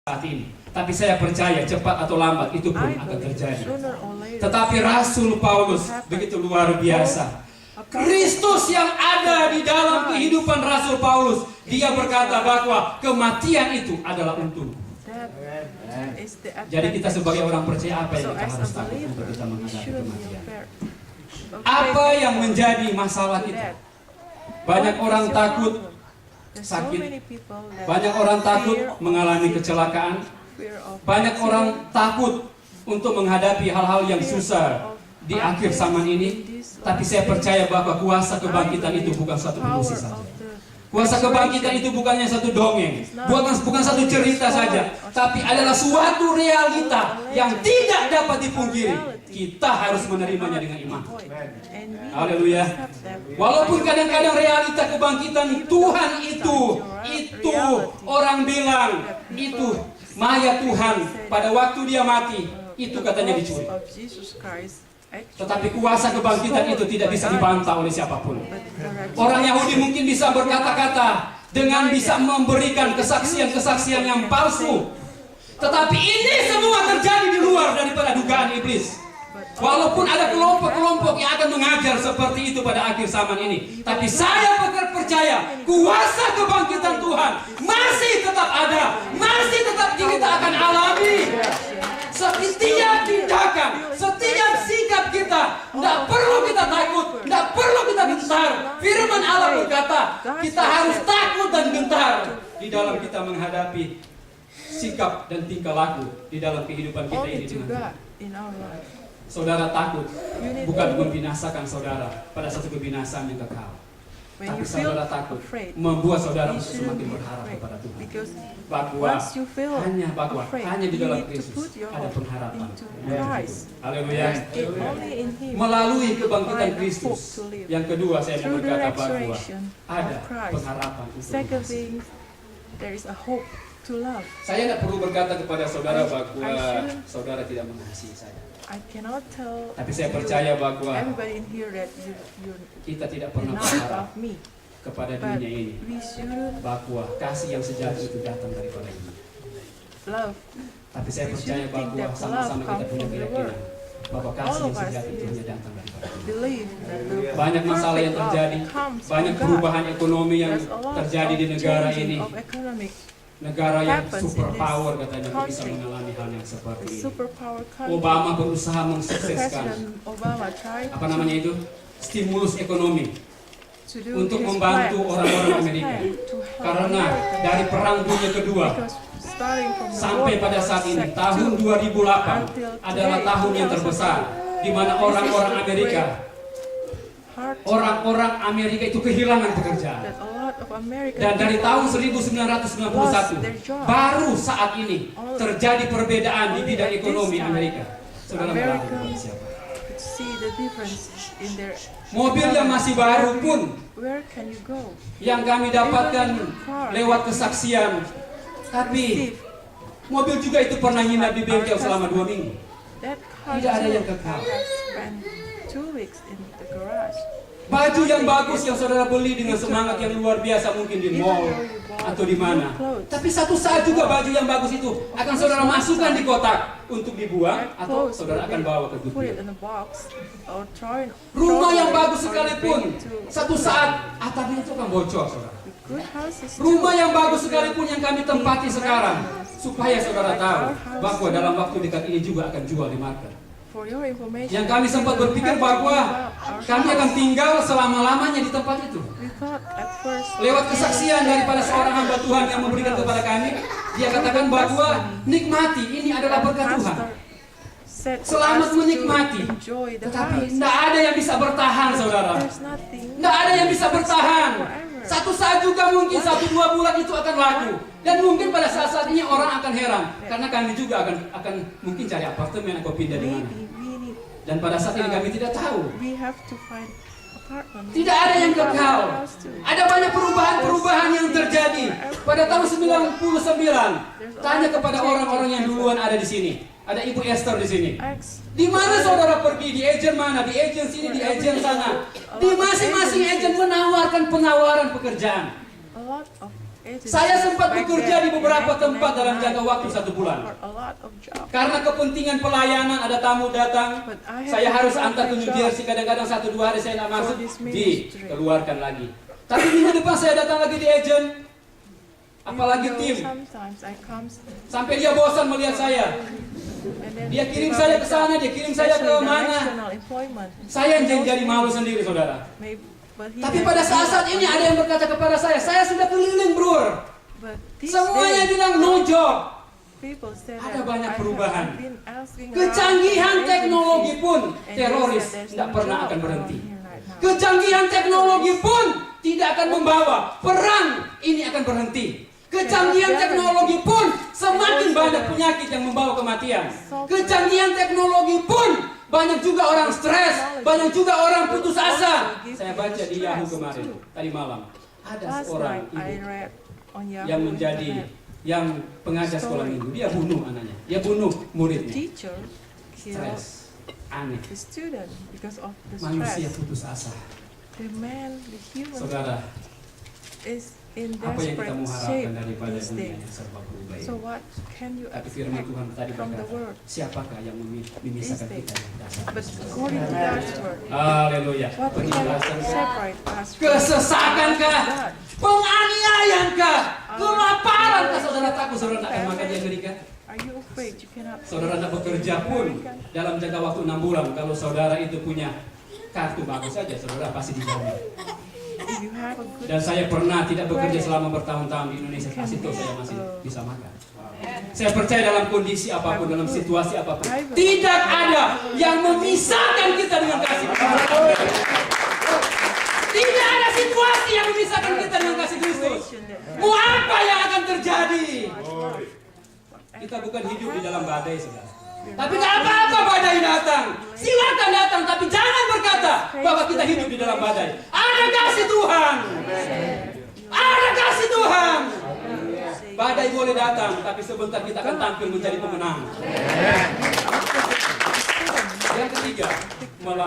saat ini. Tapi saya percaya cepat atau lambat itu pun akan terjadi. Tetapi Rasul Paulus begitu luar biasa. Kristus yang ada di dalam kehidupan Rasul Paulus, dia berkata bahwa kematian itu adalah untung. Jadi kita sebagai orang percaya, apa yang kita harus takut untuk kita menghadapi kematian? Apa yang menjadi masalah kita? Banyak orang takut sakit, banyak orang takut mengalami kecelakaan, banyak orang takut untuk menghadapi hal-hal yang susah di akhir zaman ini. Tapi saya percaya bahwa kuasa kebangkitan itu bukan satu ilusi saja. Kuasa kebangkitan itu bukannya satu dongeng, bukan satu cerita saja, tapi adalah suatu realita yang tidak dapat dipungkiri. Kita harus menerimanya dengan iman. Haleluya. Walaupun kadang-kadang realita kebangkitan Tuhan itu orang bilang itu mayat Tuhan pada waktu dia mati, itu katanya dicuri. Tetapi kuasa kebangkitan itu tidak bisa dibantah oleh siapapun. Orang Yahudi mungkin bisa berkata-kata dengan bisa memberikan kesaksian-kesaksian yang palsu. Tetapi ini semua terjadi di luar daripada dugaan iblis. Walaupun ada kelompok-kelompok yang akan mengajar seperti itu pada akhir zaman ini, tapi saya percaya kuasa kebangkitan Tuhan masih tetap ada, masih tetap kita akan alami. Setiap tindakan, setiap sikap kita, tidak perlu kita takut, tidak perlu kita gentar. Firman Allah berkata, kita harus takut dan gentar di dalam kita menghadapi sikap dan tingkah laku di dalam kehidupan kita ini dengan Tuhan. Saudara takut bukan membinasakan saudara pada satu kebinasaan yang kekal, tapi saudara takut membuat saudara semakin berharap kepada Tuhan. Bahwa hanya di dalam Kristus ada pengharapan. Haleluya. Melalui kebangkitan Kristus. Yang kedua saya mau berkata bahwa ada pengharapan untuk hidup. Saya tidak perlu berkata kepada saudara bahwa saudara tidak mengasihi saya. Tapi saya percaya bahwa kita tidak pernah berharap kepada dunia ini bahwa kasih yang sejati itu datang daripada ini. Tapi saya percaya bahwa sama-sama kita punya keyakinan bahwa kasih yang sejati itu hanya datang daripada ini. Banyak masalah yang terjadi, banyak perubahan ekonomi yang terjadi di negara ini. Negara yang superpower katanya bisa mengalami hal yang seperti ini. Obama berusaha mensukseskan apa namanya itu stimulus ekonomi untuk membantu orang-orang Amerika. Karena dari perang dunia kedua sampai pada saat ini tahun 2008 adalah tahun yang terbesar di mana orang-orang Amerika itu kehilangan pekerjaan. Dan dari tahun 1991 baru saat ini terjadi perbedaan di bidang ekonomi Amerika. Saudara merasakan siapa? Mobil yang masih baru pun yang kami dapatkan lewat kesaksian, tapi mobil juga itu pernah nginap di bengkel selama 2 minggu. Tidak ada yang kekal. Baju yang bagus yang saudara beli dengan semangat yang luar biasa mungkin di mall atau di mana. Tapi satu saat juga baju yang bagus itu akan saudara masukkan di kotak untuk dibuang atau saudara akan bawa ke goodwill. Rumah yang bagus sekalipun satu saat atapnya itu akan bocor, saudara. Rumah yang bagus sekalipun yang kami tempati sekarang, supaya saudara tahu bahwa dalam waktu dekat ini juga akan jual di market. Yang kami sempat berpikir bahwa kami akan tinggal selama-lamanya di tempat itu. Lewat kesaksian daripada seorang hamba Tuhan yang memberikan kepada kami, dia katakan bahwa nikmati, ini adalah berkat Tuhan. Selamat menikmati. Tetapi tidak ada yang bisa bertahan, saudara. Tidak ada yang bisa bertahan. Satu saat juga mungkin 1-2 bulan itu akan laku. Dan mungkin pada saat-saat ini orang akan heran. Karena kami juga akan mungkin cari apartemen atau pindah di mana. Dan pada saat ini kami tidak tahu. Tidak ada yang kekal. Ada banyak perubahan-perubahan yang terjadi. Pada tahun 99, tanya kepada orang-orang yang duluan ada di sini. Ada Ibu Esther di sini. Di mana saudara pergi? Di agen mana? Di agen sini, di agen sana. Di masing-masing agen menawarkan penawaran pekerjaan. Saya sempat bekerja di beberapa tempat dalam jangka waktu 1 bulan. Karena kepentingan pelayanan, ada tamu datang, saya harus antar ke New Jersey, kadang-kadang 1-2 hari saya tidak masuk, dikeluarkan lagi. Tapi minggu depan saya datang lagi di agent, apalagi tim. Sampai dia bosan melihat saya. Dia kirim saya ke sana, dia kirim saya ke mana. Saya yang jadi malu sendiri, saudara. Tapi pada saat ini ada yang berkata kepada saya sudah keliling, bro. Semuanya bilang no job. Ada banyak perubahan. Kecanggihan teknologi pun teroris tidak pernah akan berhenti. Kecanggihan teknologi pun tidak akan membawa perang ini akan berhenti. Kecanggihan teknologi pun semakin banyak penyakit yang membawa kematian. Kecanggihan teknologi pun banyak juga orang stres, banyak juga orang putus asa. Saya baca di Yahoo kemarin, tadi malam, ada seorang ibu yang pengajar sekolah minggu, dia bunuh anaknya, dia bunuh muridnya. Stres, aneh. Manusia putus asa. Saudara, apa yang kita mau harapkan daripada dunia yang serba berubah ini? Tapi firman Tuhan tadi berkata, siapakah yang memisahkan kita dari dasar Kristus? Haleluya. Penjelasan, kesesakankah, penganiayaankah, kelaparan, saudara takut saudara tak akan makan di Amerika? Saudara tak bekerja pun dalam jangka waktu 6 bulan, kalau saudara itu punya kartu bagus saja, saudara pasti dijamin. Dan saya pernah tidak bekerja selama bertahun-tahun di Indonesia, kasih itu saya masih bisa makan. Saya percaya dalam kondisi apapun, dalam situasi apapun, tidak ada yang memisahkan kita dengan kasih. Tidak ada situasi yang memisahkan kita dengan kasih Kristus. Mau apa yang akan terjadi? Kita bukan hidup di dalam badai, saudara. Tapi tidak apa-apa badai datang, silakan datang, tapi jangan berkata bahwa kita hidup di dalam badai. Ada kasih Tuhan, ada kasih Tuhan. Badai boleh datang, tapi sebentar kita akan tampil menjadi pemenang. Yang ketiga,